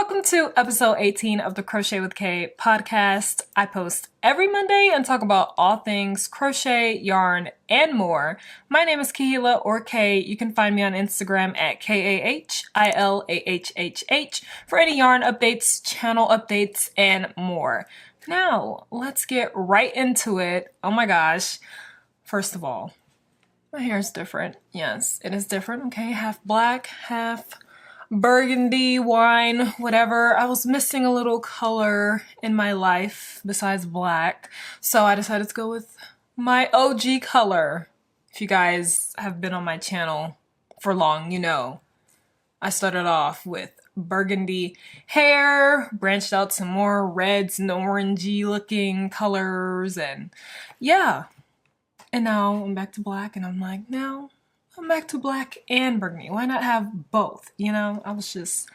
Welcome to episode 18 of the Crochet with Kaye podcast. I post every Monday and talk about all things crochet, yarn, and more. My name is Kahila or Kaye. You can find me on Instagram at KAHILAHHH for any yarn updates, channel updates, and more. Now, let's get right into it. Oh my gosh. First of all, my hair is different. Yes, it is different. Okay, half black, half burgundy, wine, whatever. I was missing a little color in my life besides black, so I decided to go with my OG color. If you guys have been on my channel for long, you know I started off with burgundy hair, branched out some more reds and orangey looking colors, and yeah. And now I'm back to black, and I'm like, now I'm back to black and burgundy. Why not have both? You know, I just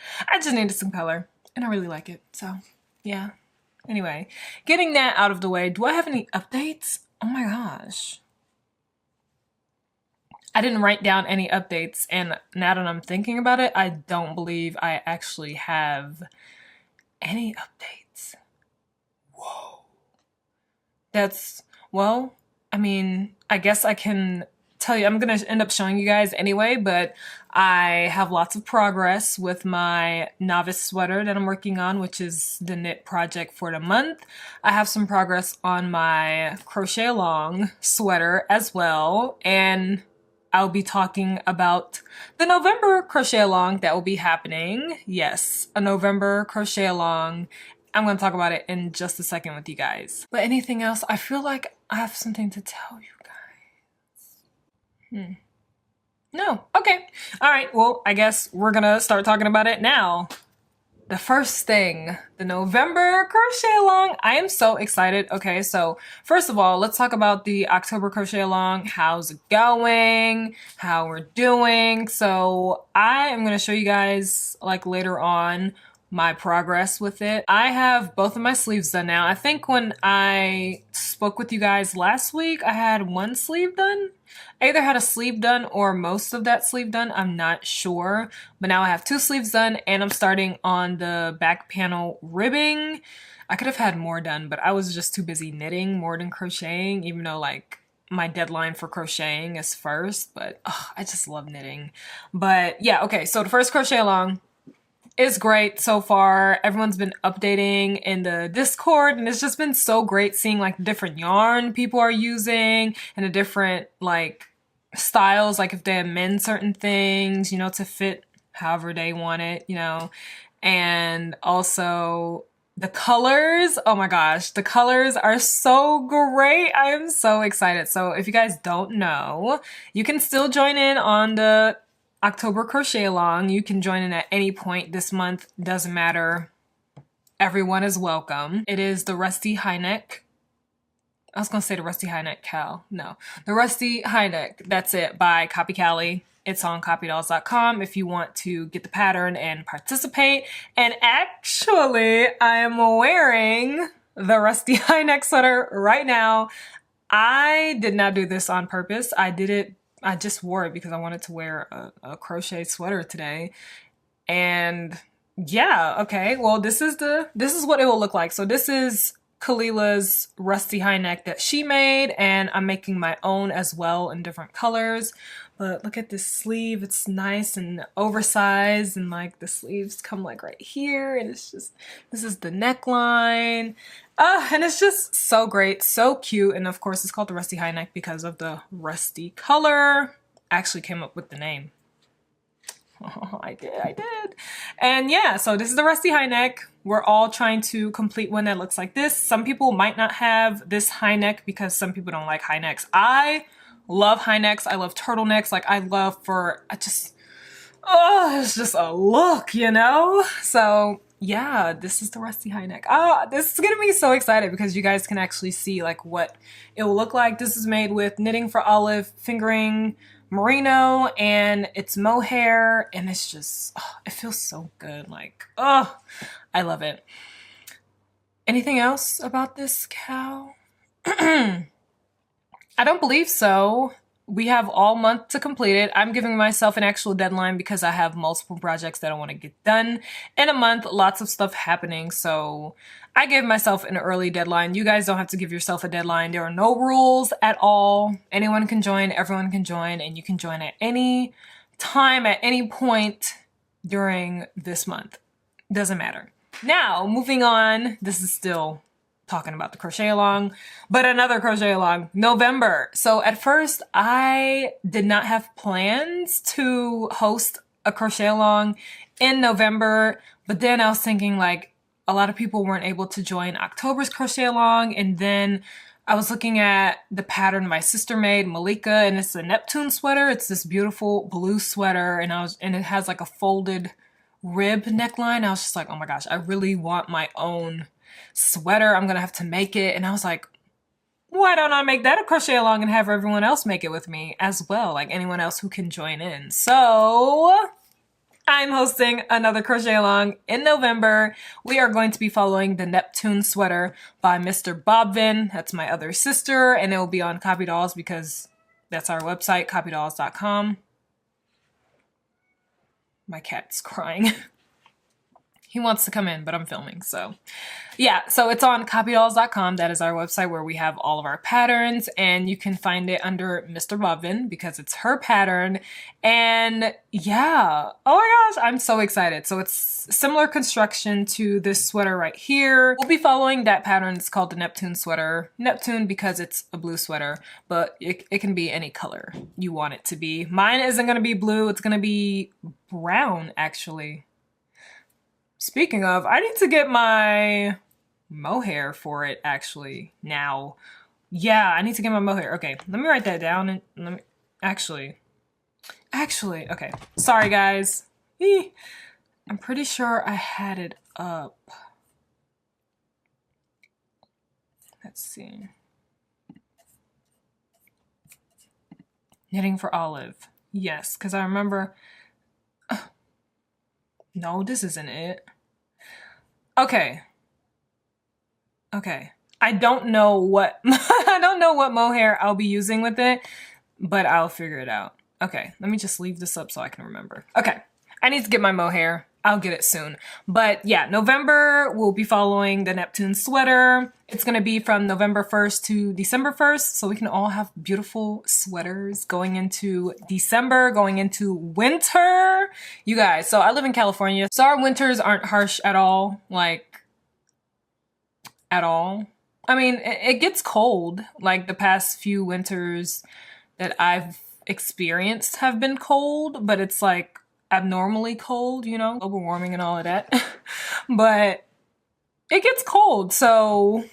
needed some color, and I really like it. So, yeah. Anyway, getting that out of the way, do I have any updates? Oh my gosh. I didn't write down any updates, and now that I'm thinking about it, I don't believe I actually have any updates. Whoa. Well, I mean, I guess I can tell you, I'm gonna end up showing you guys anyway, but I have lots of progress with my novice sweater that I'm working on, which is the knit project for the month. I have some progress on my crochet along sweater as well, and I'll be talking about the November crochet along that will be happening. Yes, a November crochet along. I'm going to talk about it in just a second with you guys. But anything else? I feel like I have something to tell you guys. No. Okay. All right. Well, I guess we're going to start talking about it now. The first thing, the November crochet along. I am so excited. Okay, so first of all, let's talk about the October crochet along. How's it going? How we're doing? So I am going to show you guys like later on my progress with it. I have both of my sleeves done now. I think when I spoke with you guys last week, I had one sleeve done. I either had a sleeve done or most of that sleeve done. I'm not sure. But now I have two sleeves done, and I'm starting on the back panel ribbing. I could have had more done, but I was just too busy knitting more than crocheting, even though like my deadline for crocheting is first. But I just love knitting. But yeah, okay, so the first crochet along is great so far. Everyone's been updating in the Discord, and it's just been so great seeing like different yarn people are using and the different like styles, like if they amend certain things, you know, to fit however they want it, you know. And also the colors, oh my gosh, the colors are so great. I am so excited. So if you guys don't know, you can still join in on the October crochet along. You can join in at any point this month, doesn't matter. Everyone is welcome. It is the Rusty High Neck. I was gonna say the Rusty High Neck Cal. No, the Rusty High Neck. That's it, by Copy Callie. It's on copydolls.com if you want to get the pattern and participate. And actually, I am wearing the Rusty High Neck sweater right now. I did not do this on purpose. I just wore it because I wanted to wear a crochet sweater today. And yeah, okay, well, this is what it will look like. So this is Kalila's Rusty High Neck that she made, and I'm making my own as well in different colors. But look at this sleeve. It's nice and oversized, and like the sleeves come like right here, and it's just, this is the neckline. And it's just so great, so cute. And of course, it's called the Rusty High Neck because of the rusty color. I actually came up with the name. Oh, I did. And yeah, so this is the Rusty High Neck. We're all trying to complete one that looks like this. Some people might not have this high neck because some people don't like high necks. I love high necks. I love turtlenecks. Like it's just a look, you know? So yeah, this is the Rusty High Neck. This is gonna be so excited because you guys can actually see like what it will look like. This is made with Knitting for Olive fingering merino, and it's mohair, and it's just, it feels so good. Like, I love it. Anything else about this cow? I don't believe so. we have all month to complete it. I'm giving myself an actual deadline because I have multiple projects that I want to get done in a month. Lots of stuff happening. So I gave myself an early deadline. You guys don't have to give yourself a deadline. There are no rules at all. Anyone can join, everyone can join, and you can join at any time, at any point during this month. Doesn't matter. Now, moving on. This is still talking about the crochet along, but another crochet along, November. So at first I did not have plans to host a crochet along in November, but then I was thinking like a lot of people weren't able to join October's crochet along, and then I was looking at the pattern my sister made, Malika, and it's a Neptune sweater. It's this beautiful blue sweater, and it has like a folded rib neckline. I was just like, oh my gosh, I really want my own sweater. I'm gonna have to make it. And I was like, why don't I make that a crochet along and have everyone else make it with me as well, like anyone else who can join in. So I'm hosting another crochet along in November. We are going to be following the Neptune sweater by Mr. VYEN. That's my other sister, and it will be on Copy Dolls because that's our website, copydolls.com. My cat's crying. He wants to come in, but I'm filming, so. Yeah, so it's on copydolls.com. That is our website where we have all of our patterns, and you can find it under Mr. VYEN because it's her pattern. And yeah, oh my gosh, I'm so excited. So it's similar construction to this sweater right here. We'll be following that pattern. It's called the Neptune sweater. Neptune because it's a blue sweater, but it can be any color you want it to be. Mine isn't gonna be blue, it's gonna be brown, actually. Speaking of, I need to get my mohair for it actually now. Yeah, I need to get my mohair. Okay, let me write that down and let me actually, okay. Sorry guys. I'm pretty sure I had it up. Let's see. Knitting for Olive. Yes, because I remember. No, this isn't it. Okay. Okay. I don't know what I don't know what mohair I'll be using with it, but I'll figure it out. Okay, let me just leave this up so I can remember. Okay, I need to get my mohair. I'll get it soon. But yeah, November we'll be following the Neptune sweater. It's gonna be from November 1st to December 1st, so we can all have beautiful sweaters going into December, going into winter. You guys, so I live in California, so our winters aren't harsh at all, like, at all. I mean, it gets cold. Like the past few winters that I've experienced have been cold, but it's like abnormally cold, you know, global warming and all of that. But it gets cold, so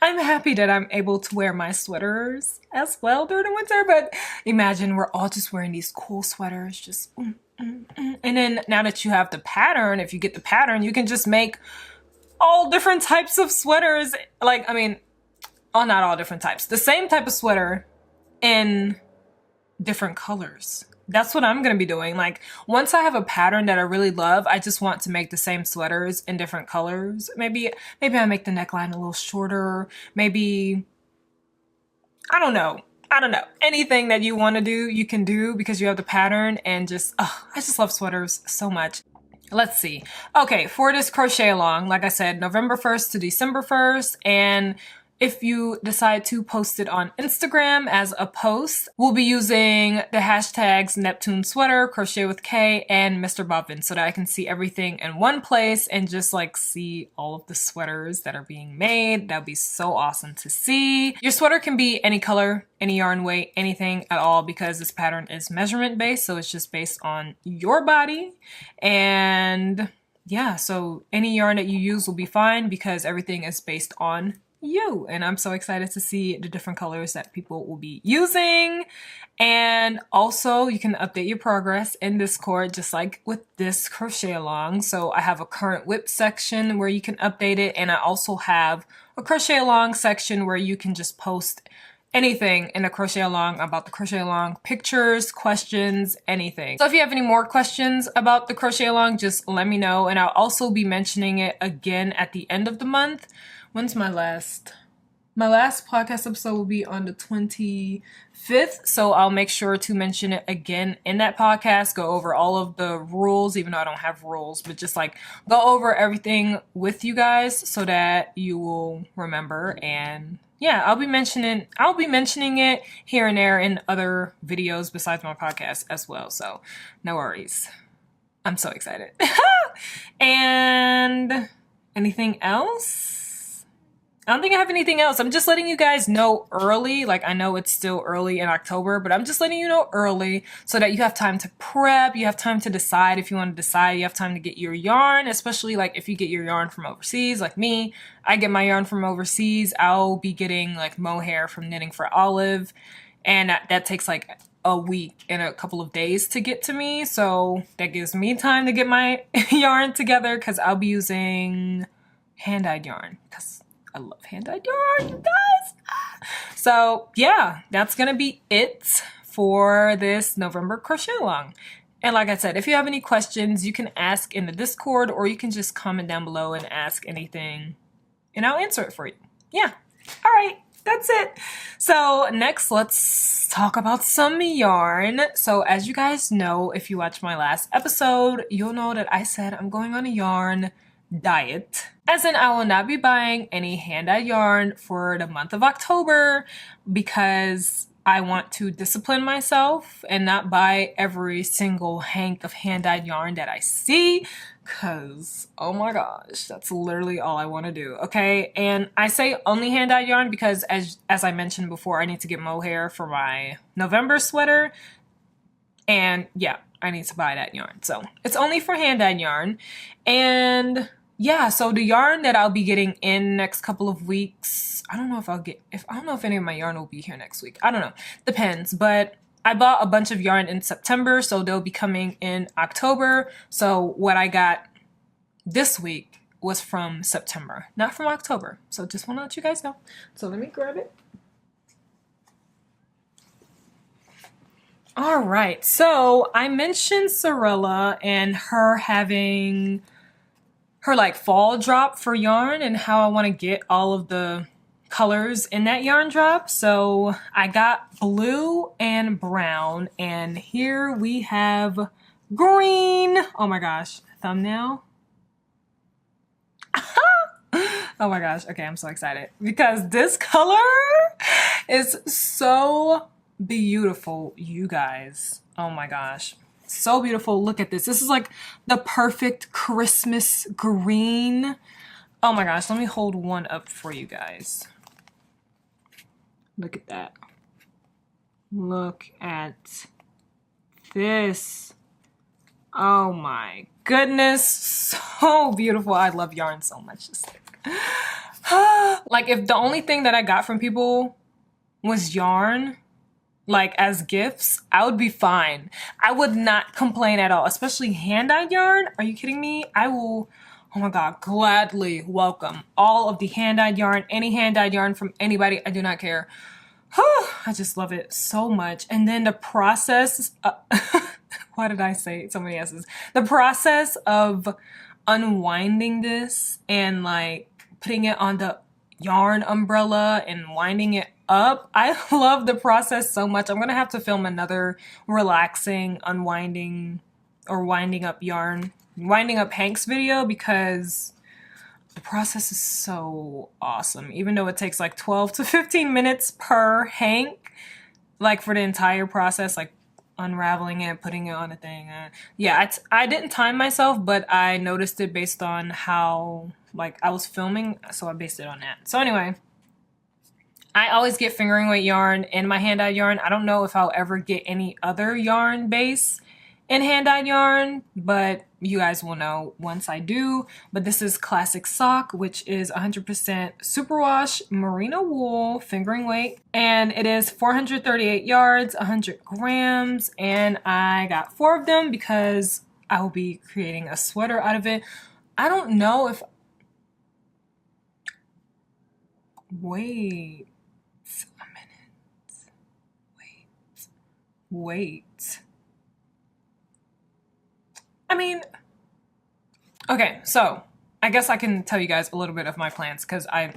I'm happy that I'm able to wear my sweaters as well during the winter. But imagine we're all just wearing these cool sweaters, just and then now that you have the pattern, if you get the pattern, you can just make all different types of sweaters. Like, I mean, oh, not all different types, the same type of sweater in different colors. That's what I'm gonna be doing. Like, once I have a pattern that I really love, I just want to make the same sweaters in different colors. Maybe I make the neckline a little shorter. Maybe, I don't know. Anything that you want to do, you can do because you have the pattern, and just, I just love sweaters so much. Let's see. Okay, for this crochet along, like I said, November 1st to December 1st, and if you decide to post it on Instagram as a post, we'll be using the hashtags Neptune sweater, Crochet with Kaye, and Mr. VYEN so that I can see everything in one place and just like see all of the sweaters that are being made. That'd be so awesome to see. Your sweater can be any color, any yarn weight, anything at all, because this pattern is measurement based, so it's just based on your body. And yeah, so any yarn that you use will be fine because everything is based on you. And I'm so excited to see the different colors that people will be using. And also you can update your progress in Discord just like with this crochet along. So I have a current WIP section where you can update it, and I also have a crochet along section where you can just post anything in a crochet along about the crochet along, pictures, questions, anything. So if you have any more questions about the crochet along, just let me know, and I'll also be mentioning it again at the end of the month. When's my last My last podcast episode will be on the 25th, so I'll make sure to mention it again in that podcast, go over all of the rules, even though I don't have rules, but just like go over everything with you guys so that you will remember. And yeah, I'll be mentioning it here and there in other videos besides my podcast as well, so no worries. I'm so excited. And anything else? I don't think I have anything else. I'm just letting you guys know early. Like, I know it's still early in October, but I'm just letting you know early so that you have time to prep. You have time to decide if you want to decide. You have time to get your yarn, especially like if you get your yarn from overseas, like me. I get my yarn from overseas. I'll be getting like mohair from Knitting for Olive, and that takes like a week and a couple of days to get to me. So that gives me time to get my yarn together because I'll be using hand-dyed yarn because I love hand-dyed yarn, you guys. So yeah, that's gonna be it for this November crochet along. And like I said, if you have any questions, you can ask in the Discord or you can just comment down below and ask anything and I'll answer it for you. Yeah, all right, that's it. So next, let's talk about some yarn. So as you guys know, if you watched my last episode, you'll know that I said I'm going on a yarn diet. As in, I will not be buying any hand-dyed yarn for the month of October because I want to discipline myself and not buy every single hank of hand-dyed yarn that I see because, oh my gosh, that's literally all I want to do, okay? And I say only hand-dyed yarn because as I mentioned before, I need to get mohair for my November sweater. And yeah, I need to buy that yarn. So it's only for hand-dyed yarn. And yeah, so the yarn that I'll be getting in next couple of weeks, I don't know if any of my yarn will be here next week. I don't know. Depends. But I bought a bunch of yarn in September, so they'll be coming in October. So what I got this week was from September, not from October. So just want to let you guys know. So let me grab it. All right, so I mentioned Sorella and her having her like fall drop for yarn and how I want to get all of the colors in that yarn drop. So I got blue and brown, and here we have green. Oh my gosh, thumbnail. Oh my gosh, okay, I'm so excited because this color is so beautiful, you guys. Oh my gosh, so beautiful. Look at this. This is like the perfect Christmas green. Oh my gosh, let me hold one up for you guys. Look at that. Look at this. Oh my goodness, so beautiful. I love yarn so much. Just like if the only thing that I got from people was yarn, like as gifts, I would be fine. I would not complain at all, especially hand-dyed yarn. Are you kidding me? I will, oh my God, gladly welcome all of the hand-dyed yarn, any hand-dyed yarn from anybody. I do not care. I just love it so much. And then the process, why did I say so many S's? The process of unwinding this and like putting it on the yarn umbrella and winding it up. I love the process so much. I'm gonna have to film another relaxing unwinding or winding up Hanks video because the process is so awesome. Even though it takes like 12 to 15 minutes per hank, like for the entire process, like unraveling it, putting it on a thing. Yeah, I didn't time myself, but I noticed it based on how like I was filming, so I based it on that. So anyway, I always get fingering weight yarn in my hand-dyed yarn. I don't know if I'll ever get any other yarn base in hand-dyed yarn, but you guys will know once I do. But this is Classic Sock, which is 100% superwash merino wool fingering weight, and it is 438 yards, 100 grams, and I got 4 of them because I will be creating a sweater out of it. I don't know if, wait a minute, wait. I mean, okay, so I guess I can tell you guys a little bit of my plans because I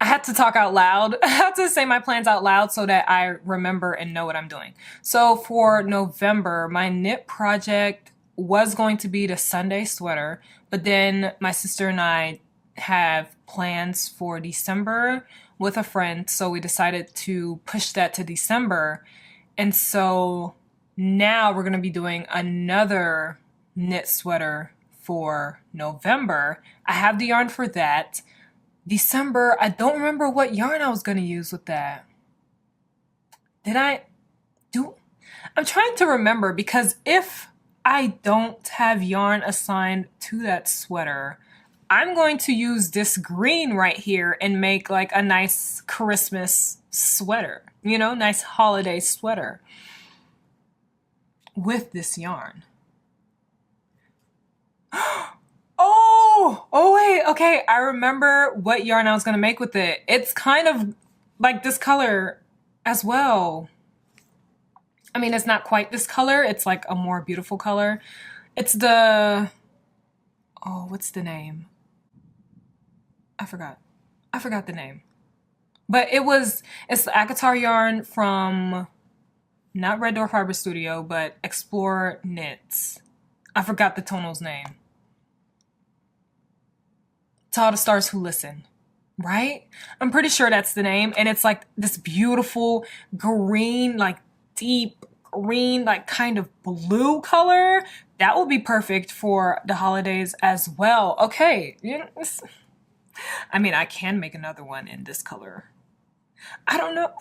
I had to talk out loud. I had to say my plans out loud so that I remember and know what I'm doing. So for November, my knit project was going to be the Sunday sweater, but then my sister and I have plans for December with a friend, so we decided to push that to December. And so now we're going to be doing another knit sweater for November. I have the yarn for that. December, I don't remember what yarn I was going to use with that. Did I do? I'm trying to remember, because if I don't have yarn assigned to that sweater, I'm going to use this green right here and make like a nice Christmas sweater, you know, nice holiday sweater with this yarn. Oh wait, okay, I remember what yarn I was gonna make with it. It's kind of like this color as well. I mean, it's not quite this color, it's like a more beautiful color. It's the, oh, what's the name? I forgot the name. But it's the Akatar yarn from, not Red Door Fiber Studio, but Explore Knits. I forgot the tonal's name. To All the Stars Who Listen, right? I'm pretty sure that's the name. And it's like this beautiful green, like deep green, like kind of blue color. That will be perfect for the holidays as well. Okay. I mean, I can make another one in this color. I don't know.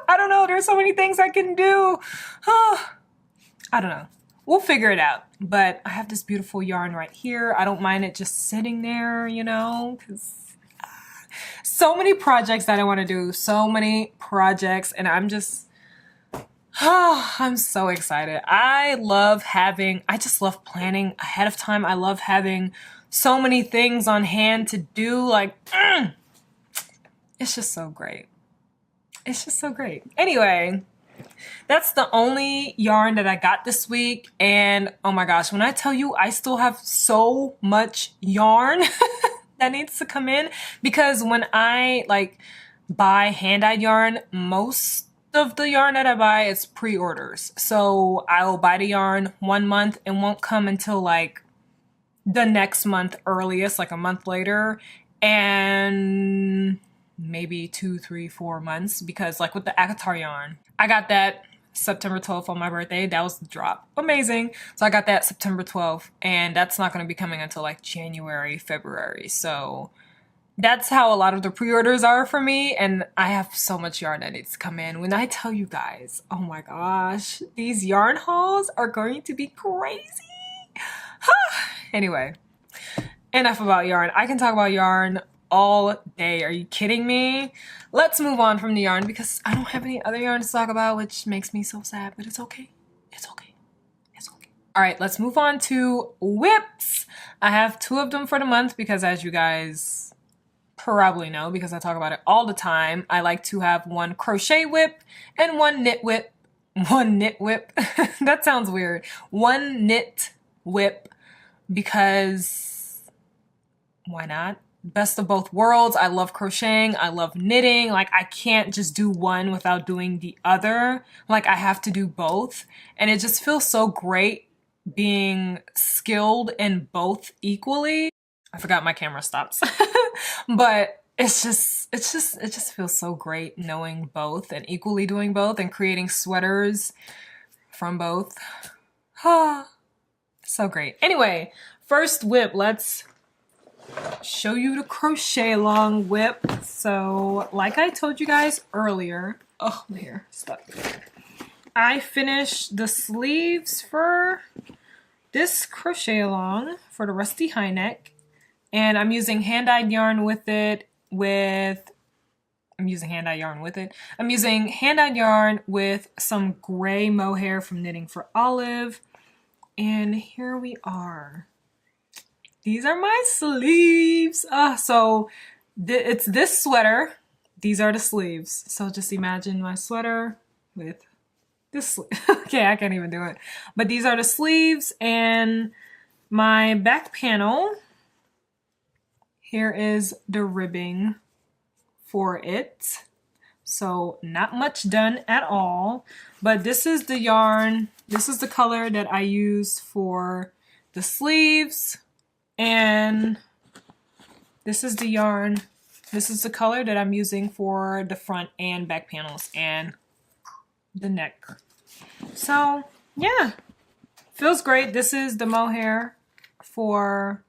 I don't know. There's so many things I can do. I don't know. We'll figure it out. But I have this beautiful yarn right here. I don't mind it just sitting there, you know, because so many projects that I want to do. So many projects. And I'm just, I'm so excited. I just love planning ahead of time. I love having so many things on hand to do. Like, it's just so great. It's just so great. Anyway, that's the only yarn that I got this week. And oh my gosh, when I tell you I still have so much yarn that needs to come in, because when I like buy hand-dyed yarn, most of the yarn that I buy is pre-orders. So I will buy the yarn 1 month and won't come until like the next month earliest, like a month later. And maybe 2, 3, 4 months, because like with the Akatar yarn, I got that September 12th on my birthday. That was the drop. Amazing. So I got that September 12th, and that's not going to be coming until like January, February. So that's how a lot of the pre-orders are for me, and I have so much yarn that needs to come in. When I tell you guys, oh my gosh, these yarn hauls are going to be crazy. Anyway, enough about yarn. I can talk about yarn all day. Are you kidding me? Let's move on from the yarn, because I don't have any other yarn to talk about, which makes me so sad, but it's okay. It's okay. It's okay. All right, let's move on to WIPs. I have 2 of them for the month because, as you guys probably know, because I talk about it all the time, I like to have 1 crochet WIP and 1 knit WIP. 1 knit WIP. That sounds weird. 1 knit WIP, because why not? Best of both worlds. I love crocheting. I love knitting. Like, I can't just do one without doing the other. Like, I have to do both. And it just feels so great being skilled in both equally. I forgot my camera stops. But it just feels so great knowing both and equally doing both and creating sweaters from both. So great. Anyway, first WIP, let's show you the crochet along WIP. So like I told you guys earlier, oh, my hair stuck. I finished the sleeves for this crochet along for the rusty high neck, and I'm using hand-dyed yarn with it. I'm using hand-dyed yarn with some gray mohair from Knitting for Olive, and here we are. These are my sleeves. So it's this sweater. These are the sleeves. So just imagine my sweater with this sleeve. Okay, I can't even do it. But these are the sleeves, and my back panel. Here is the ribbing for it. So not much done at all, but this is the yarn. This is the color that I use for the sleeves, and this is the yarn. This is the color that I'm using for the front and back panels and the neck. So yeah, feels great. This is the mohair for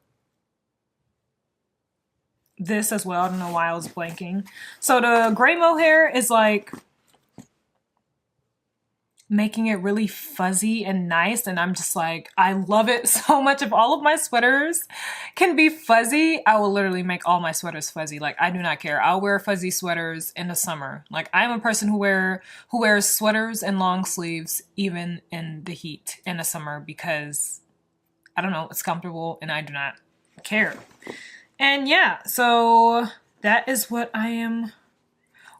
this as well. I don't know why I was blanking. So the gray mohair is like making it really fuzzy and nice, and I'm just like, I love it so much. If all of my sweaters can be fuzzy, I will literally make all my sweaters fuzzy. Like, I do not care. I'll wear fuzzy sweaters in the summer. Like, I'm a person who wears sweaters and long sleeves even in the heat in the summer because I don't know, it's comfortable and I do not care. And yeah, so that is what I am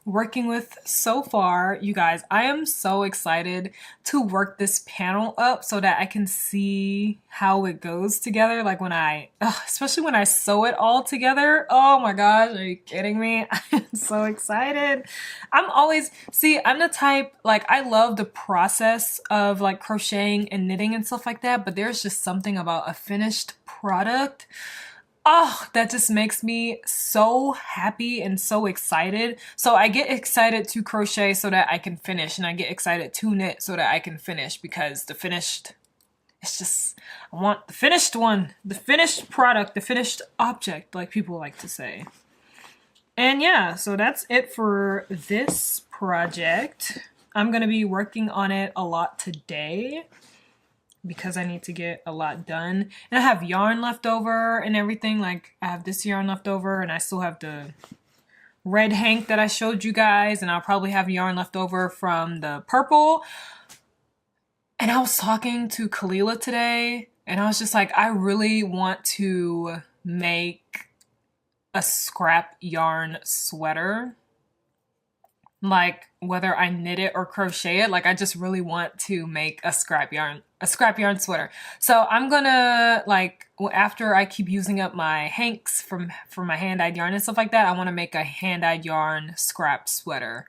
working with so far. You guys, I am so excited to work this panel up so that I can see how it goes together. Like when especially when I sew it all together. Oh my gosh, are you kidding me? I'm so excited. I'm the type, like, I love the process of like crocheting and knitting and stuff like that, but there's just something about a finished product, oh, that just makes me so happy and so excited. So I get excited to crochet so that I can finish, and I get excited to knit so that I can finish, because it's just, I want the finished one, the finished product, the finished object, like people like to say. And yeah, so that's it for this project. I'm gonna be working on it a lot today because I need to get a lot done. And I have yarn left over and everything. Like, I have this yarn left over, and I still have the red hank that I showed you guys, and I'll probably have yarn left over from the purple. And I was talking to Kalila today, and I was just like, I really want to make a scrap yarn sweater. Like, whether I knit it or crochet it, like, I just really want to make a scrap yarn sweater. So I'm gonna, like, after I keep using up my hanks from my hand-dyed yarn and stuff like that, I want to make a hand-dyed yarn scrap sweater,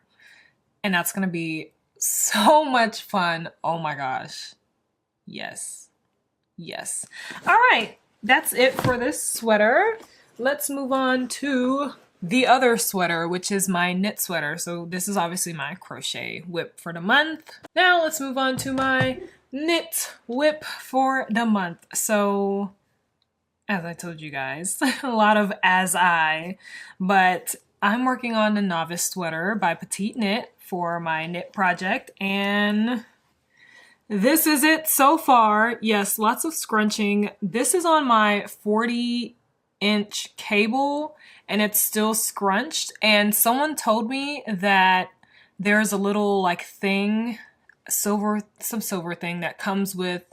and that's gonna be so much fun. Oh my gosh, yes. All right, that's it for this sweater. Let's move on to the other sweater, which is my knit sweater. So this is obviously my crochet WIP for the month. Now let's move on to my knit WIP for the month. So as I told you guys, a lot of but I'm working on the novice sweater by Petite Knit for my knit project, and this is it so far. Yes, lots of scrunching. This is on my 40-inch cable, and it's still scrunched. And someone told me that there's a little like thing, some silver thing that comes with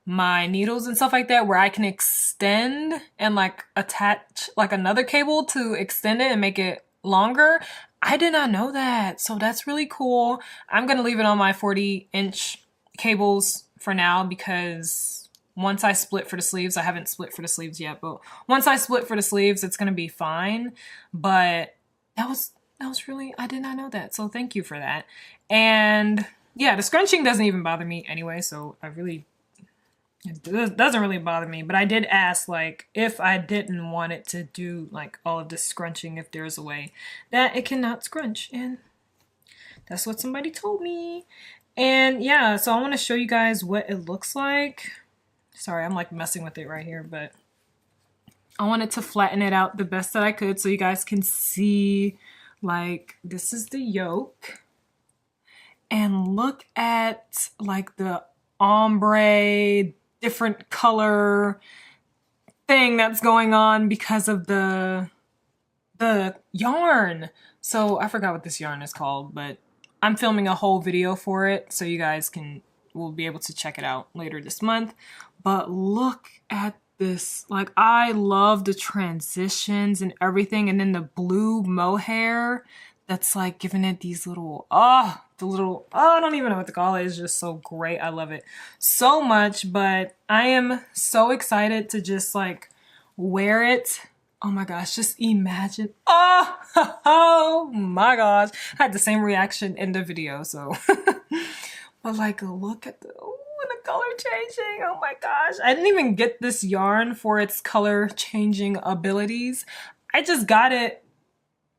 my needles and stuff like that, where I can extend and like attach like another cable to extend it and make it longer. I did not know that, so that's really cool. I'm gonna leave it on my 40-inch cables for now, because once I split for the sleeves, I haven't split for the sleeves yet, but once I split for the sleeves, it's gonna be fine. But that was really, I did not know that, so thank you for that. And yeah, the scrunching doesn't even bother me anyway, so it doesn't really bother me. But I did ask, like, if I didn't want it to do like all of this scrunching, if there's a way that it cannot scrunch, and that's what somebody told me. And yeah, so I want to show you guys what it looks like. Sorry, I'm like messing with it right here, but I wanted to flatten it out the best that I could so you guys can see, like, this is the yoke. And look at like the ombre, different color thing that's going on because of the yarn. So I forgot what this yarn is called, but I'm filming a whole video for it, so you guys will be able to check it out later this month. But look at this. Like, I love the transitions and everything. And then the blue mohair that's like giving it these little, I don't even know what to call it. It's just so great. I love it so much. But I am so excited to just like wear it Oh my gosh, just imagine. Oh, oh my gosh. I had the same reaction in the video, so. But like, look at the, ooh, the color changing. Oh my gosh. I didn't even get this yarn for its color changing abilities. I just got it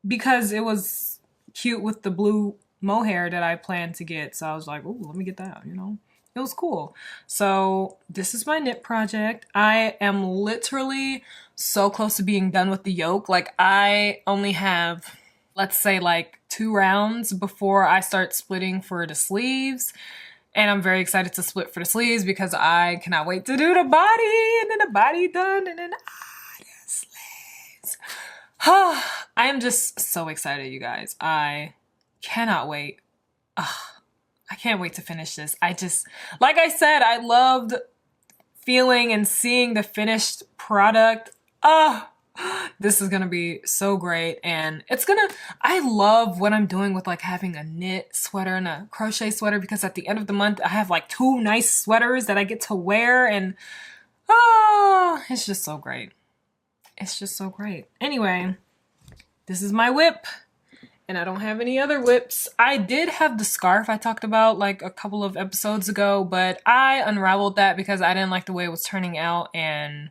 because it was cute with the blue mohair that I planned to get. So I was like, ooh, let me get that, you know? It was cool. So this is my knit project. I am literally so close to being done with the yoke. Like I only have, let's say like 2 rounds before I start splitting for the sleeves. And I'm very excited to split for the sleeves because I cannot wait to do the body and then the body done and then the sleeves. I am just so excited, you guys. I cannot wait. I can't wait to finish this. I just, like I said, I loved feeling and seeing the finished product. This is gonna be so great. And it's gonna, I love what I'm doing with like having a knit sweater and a crochet sweater because at the end of the month, I have like 2 nice sweaters that I get to wear and it's just so great. It's just so great. Anyway, this is my WIP. And I don't have any other WIPs. I did have the scarf I talked about like a couple of episodes ago, but I unraveled that because I didn't like the way it was turning out. And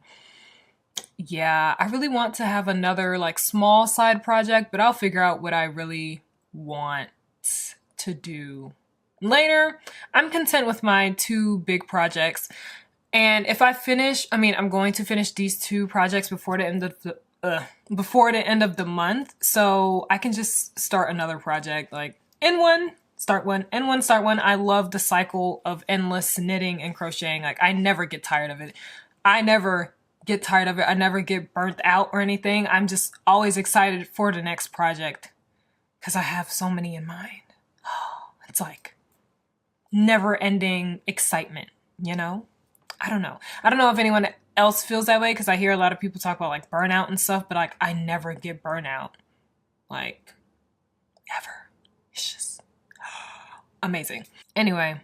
yeah, I really want to have another like small side project, but I'll figure out what I really want to do later. I'm content with my 2 big projects. And if I finish, I mean, I'm going to finish these 2 projects before the end of the month, so I can just start another project, like end one, start one, end one, start one. I love the cycle of endless knitting and crocheting. Like I never get tired of it. I never get burnt out or anything. I'm just always excited for the next project because I have so many in mind. It's like never ending excitement, you know? I don't know if anyone else feels that way because I hear a lot of people talk about like burnout and stuff, but like I never get burnout, like ever. It's just amazing. Anyway,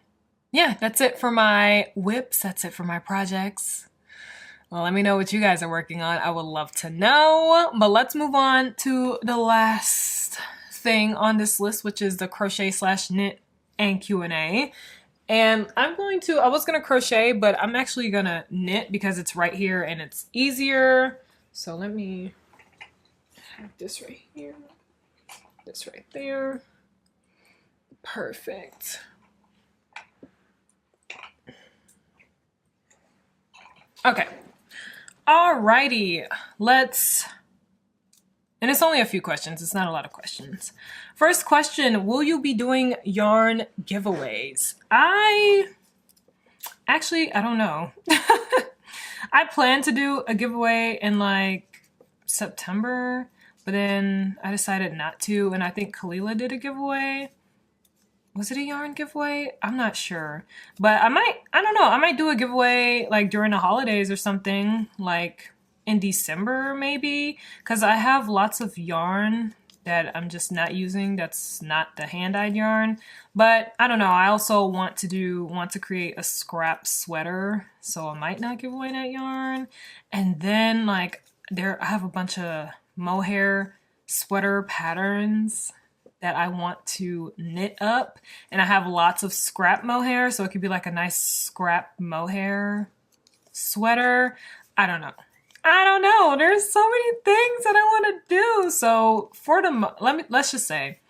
yeah, that's it for my WIPs. That's it for my projects. Well, let me know what you guys are working on. I would love to know. But let's move on to the last thing on this list, which is the crochet/knit and Q&A. And I was gonna crochet, but I'm actually gonna knit because it's right here and it's easier. So let me have this right here, this right there. Perfect. Okay. Alrighty, and it's only a few questions, it's not a lot of questions. First question, will you be doing yarn giveaways? I don't know. I plan to do a giveaway in like September, but then I decided not to, and I think Kalila did a giveaway. Was it a yarn giveaway? I'm not sure, but I don't know, I might do a giveaway like during the holidays or something, like in December maybe, because I have lots of yarn that I'm just not using that's not the hand-dyed yarn. But I don't know, I also want to create a scrap sweater, so I might not give away that yarn. And then like I have a bunch of mohair sweater patterns that I want to knit up, and I have lots of scrap mohair, so it could be like a nice scrap mohair sweater. I don't know. There's so many things that I want to do. So for let's just say,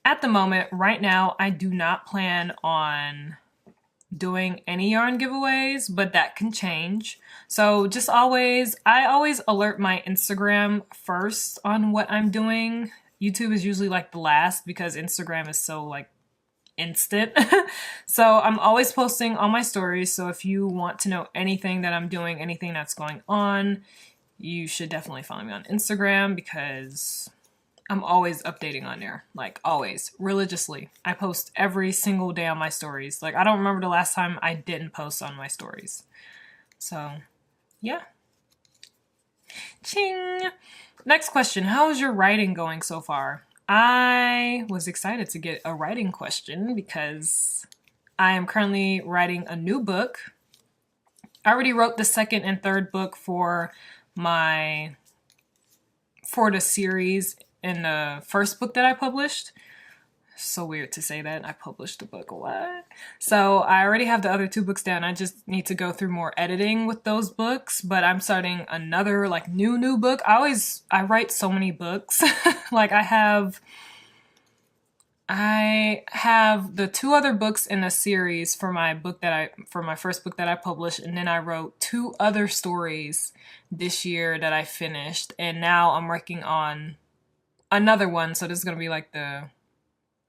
at the moment, right now, I do not plan on doing any yarn giveaways, but that can change. So I always alert my Instagram first on what I'm doing. YouTube is usually like the last because Instagram is so like instant. So I'm always posting on my stories. So if you want to know anything that I'm doing, anything that's going on, you should definitely follow me on Instagram because I'm always updating on there, like always, religiously. I post every single day on my stories. Like I don't remember the last time I didn't post on my stories. So yeah. Ching! Next question, how is your writing going so far? I was excited to get a writing question because I am currently writing a new book. I already wrote the second and third book for my for the series in the first book that I published. So weird to say that. I published a book. What? So I already have the other 2 books down. I just need to go through more editing with those books, but I'm starting another like new book. I write so many books. Like I have the 2 other books in a series for my first book that I published, and then I wrote 2 other stories this year that I finished, and now I'm working on another one. So this is going to be like the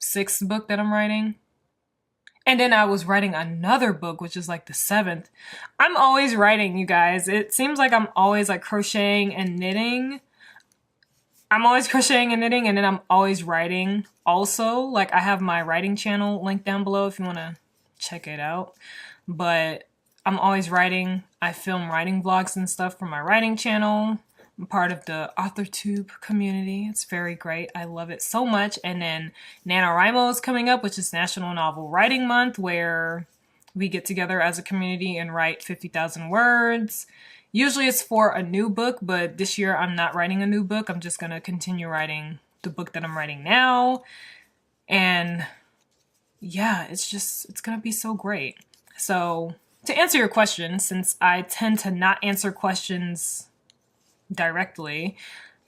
6th book that I'm writing. And then I was writing another book, which is like the 7th. I'm always writing, you guys. It seems like I'm always like crocheting and knitting. I'm always crocheting and knitting, and then I'm always writing also. Like I have my writing channel linked down below if you want to check it out. But I'm always writing. I film writing vlogs and stuff for my writing channel. I'm part of the AuthorTube community. It's very great. I love it so much. And then NaNoWriMo is coming up, which is National Novel Writing Month, where we get together as a community and write 50,000 words. Usually it's for a new book, but this year I'm not writing a new book. I'm just going to continue writing the book that I'm writing now. And yeah, it's going to be so great. So to answer your question, since I tend to not answer questions directly,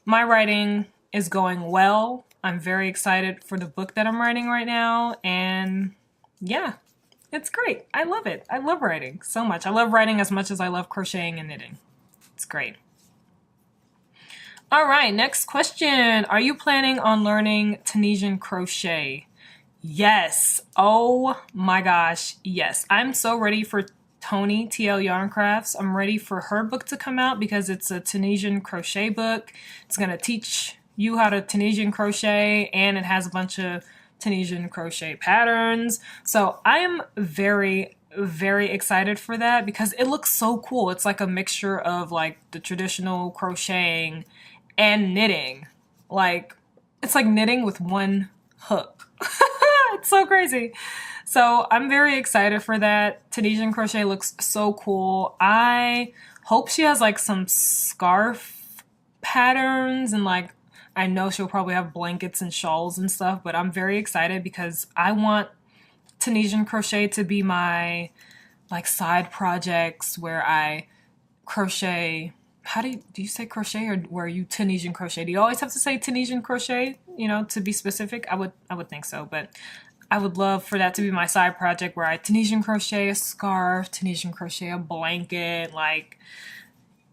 my writing is going well. I'm very excited for the book that I'm writing right now. And yeah, it's great. I love it. I love writing so much. I love writing as much as I love crocheting and knitting. It's great. All right, next question. Are you planning on learning Tunisian crochet? Yes. Oh my gosh. Yes. I'm so ready for Tony TL Yarn Crafts. I'm ready for her book to come out because it's a Tunisian crochet book. It's going to teach you how to Tunisian crochet, and it has a bunch of Tunisian crochet patterns. So I am very, very excited for that because it looks so cool. It's like a mixture of like the traditional crocheting and knitting. Like it's like knitting with one hook. It's so crazy. So I'm very excited for that. Tunisian crochet looks so cool. I hope she has like some scarf patterns, and like I know she'll probably have blankets and shawls and stuff, but I'm very excited because I want Tunisian crochet to be my like side projects where I crochet. How do you say crochet, or where you Tunisian crochet? Do you always have to say Tunisian crochet, you know, to be specific? I would think so, but I would love for that to be my side project where I Tunisian crochet a scarf, Tunisian crochet a blanket. Like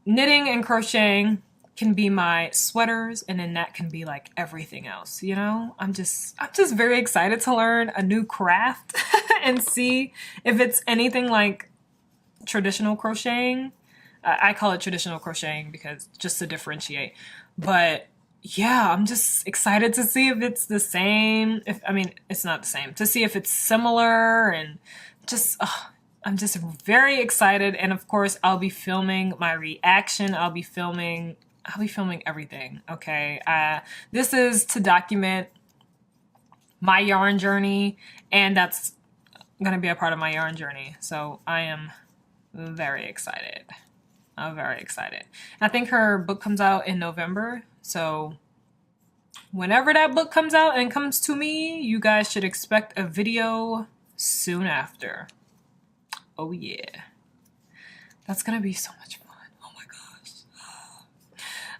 knitting and crocheting can be my sweaters, and then that can be like everything else, you know? I'm just very excited to learn a new craft and see if it's anything like traditional crocheting. I call it traditional crocheting because just to differentiate. But yeah, I'm just excited to see if it's the same. I mean, it's not the same. To see if it's similar, and just I'm just very excited. And of course, I'll be filming my reaction. I'll be filming everything, okay? This is to document my yarn journey, and that's gonna be a part of my yarn journey. So I am very excited. I'm very excited. I think her book comes out in November, so whenever that book comes out and comes to me, you guys should expect a video soon after. Oh yeah. That's gonna be so much fun.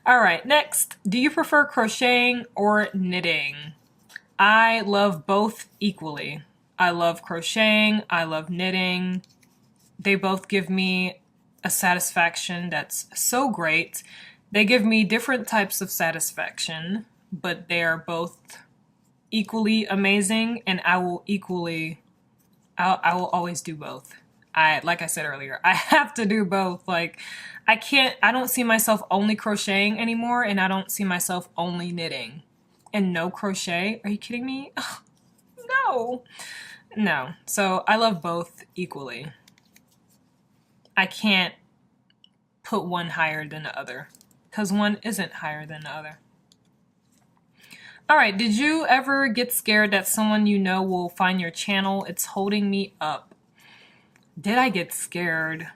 All right, next, do you prefer crocheting or knitting? I love both equally. I love crocheting, I love knitting. They both give me a satisfaction that's so great. They give me different types of satisfaction, but they are both equally amazing, and I will always do both. Like I said earlier, I have to do both. Like I don't see myself only crocheting anymore, and I don't see myself only knitting. And no crochet? Are you kidding me? Ugh, no. So I love both equally. I can't put one higher than the other because one isn't higher than the other. All right, did you ever get scared that someone you know will find your channel? It's holding me up. Did I get scared?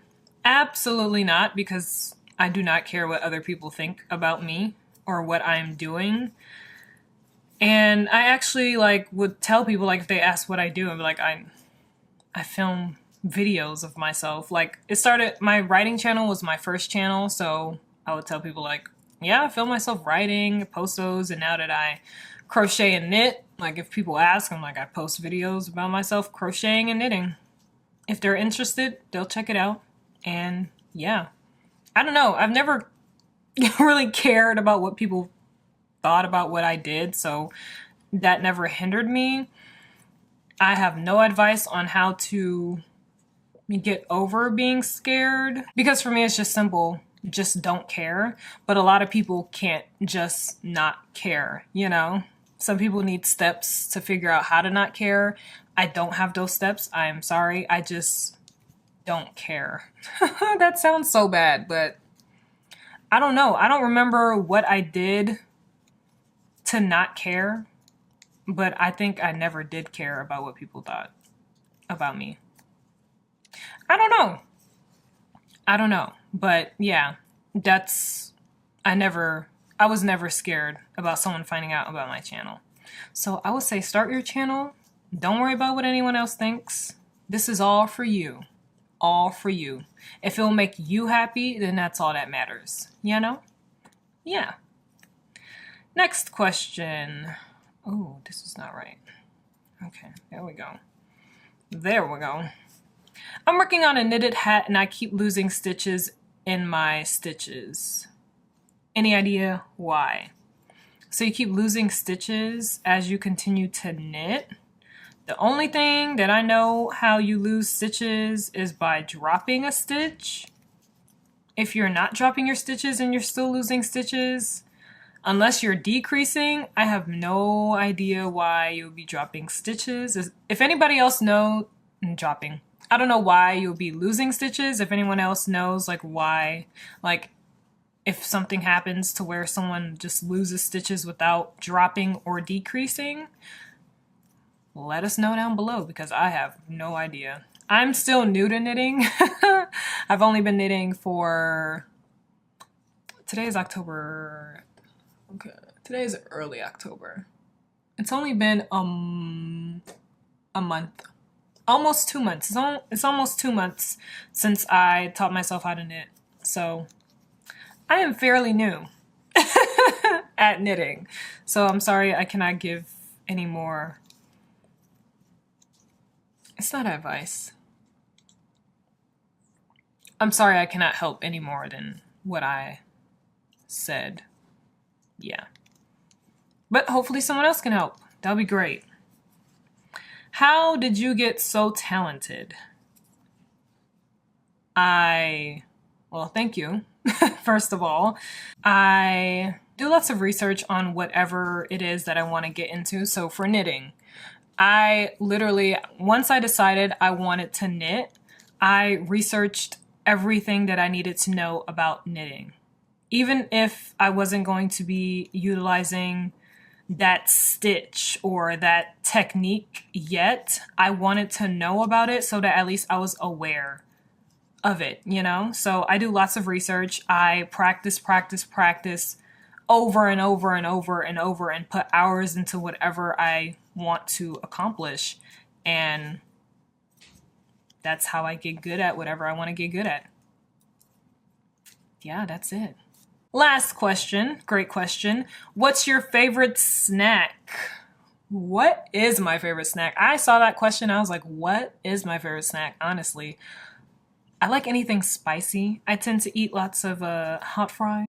Absolutely not, because I do not care what other people think about me or what I'm doing. And I actually like would tell people, like if they ask what I do, I'd be like, I film videos of myself. Like it started, my writing channel was my first channel, so I would tell people like, yeah, I film myself writing, post those, and now that I crochet and knit, like if people ask, I'm like, I post videos about myself crocheting and knitting. If they're interested, they'll check it out. And yeah, I don't know. I've never really cared about what people thought about what I did, so that never hindered me. I have no advice on how to get over being scared, because for me it's just simple. Just don't care. But a lot of people can't just not care, you know? Some people need steps to figure out how to not care. I don't have those steps. I'm sorry. I just don't care. That sounds so bad, but I don't know. I don't remember what I did to not care, but I think I never did care about what people thought about me. I don't know. But yeah, I was never scared about someone finding out about my channel. So I would say start your channel. Don't worry about what anyone else thinks. This is all for you. All for you. If it'll make you happy, then that's all that matters. You know? Yeah. Next question. Oh, this is not right. Okay, there we go. There we go. I'm working on a knitted hat and I keep losing stitches in my stitches. Any idea why? So you keep losing stitches as you continue to knit. The only thing that I know how you lose stitches is by dropping a stitch. If you're not dropping your stitches and you're still losing stitches, unless you're decreasing, I have no idea why you'll be dropping stitches. If anybody else knows, dropping. I don't know why you'll be losing stitches. If anyone else knows like why, like if something happens to where someone just loses stitches without dropping or decreasing, let us know down below because I have no idea. I'm still new to knitting. I've only been knitting for, today is October. Okay, today is early October. It's only been a month. Almost 2 months. It's almost 2 months since I taught myself how to knit. So I am fairly new at knitting. So I'm sorry I cannot give any more. It's not advice. I'm sorry I cannot help any more than what I said. Yeah. But hopefully someone else can help. That'll be great. How did you get so talented? Well, thank you. First of all, I do lots of research on whatever it is that I want to get into. So for knitting, I literally, once I decided I wanted to knit, I researched everything that I needed to know about knitting. Even if I wasn't going to be utilizing that stitch or that technique yet, I wanted to know about it so that at least I was aware of it, you know? So I do lots of research. I practice over and over and over and over and put hours into whatever I want to accomplish. And that's how I get good at whatever I want to get good at. Yeah, that's it. Last question, great question. What's your favorite snack? What is my favorite snack? I saw that question, I was like, what is my favorite snack? Honestly, I like anything spicy. I tend to eat lots of hot fry.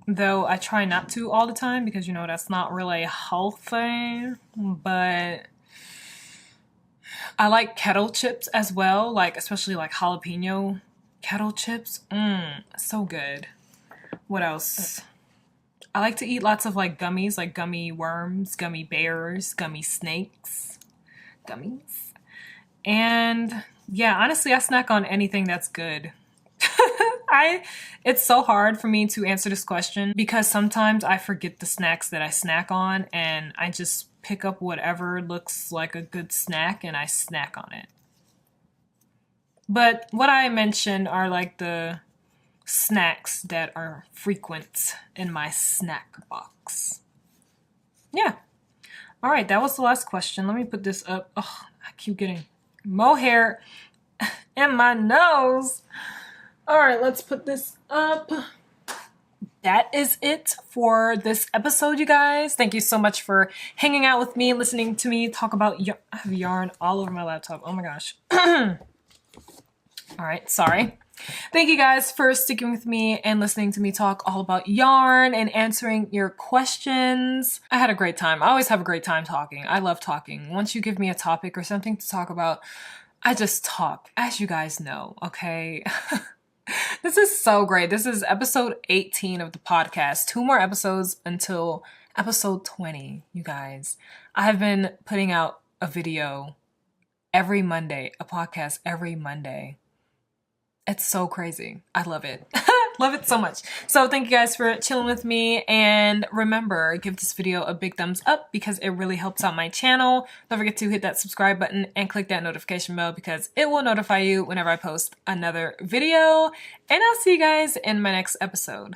Though I try not to all the time because, you know, that's not really healthy. But I like kettle chips as well, like especially like jalapeno kettle chips. So good. What else? I like to eat lots of like gummies, like gummy worms, gummy bears, gummy snakes, gummies. And yeah, honestly, I snack on anything that's good. It's so hard for me to answer this question because sometimes I forget the snacks that I snack on and I just pick up whatever looks like a good snack and I snack on it. But what I mentioned are like the snacks that are frequent in my snack box. Yeah. All right, that was the last question. Let me put this up. Oh, I keep getting mohair in my nose. All right, let's put this up. That is it for this episode, you guys. Thank you so much for hanging out with me, listening to me talk about yarn. I have yarn all over my laptop. Oh my gosh. All right, sorry. Thank you guys for sticking with me and listening to me talk all about yarn and answering your questions. I had a great time. I always have a great time talking. I love talking. Once you give me a topic or something to talk about, I just talk, as you guys know, okay? This is so great. This is episode 18 of the podcast. 2 more episodes until episode 20, you guys. I have been putting out a video every Monday, a podcast every Monday. It's so crazy. I love it. Love it so much. So thank you guys for chilling with me. And remember, give this video a big thumbs up because it really helps out my channel. Don't forget to hit that subscribe button and click that notification bell because it will notify you whenever I post another video. And I'll see you guys in my next episode.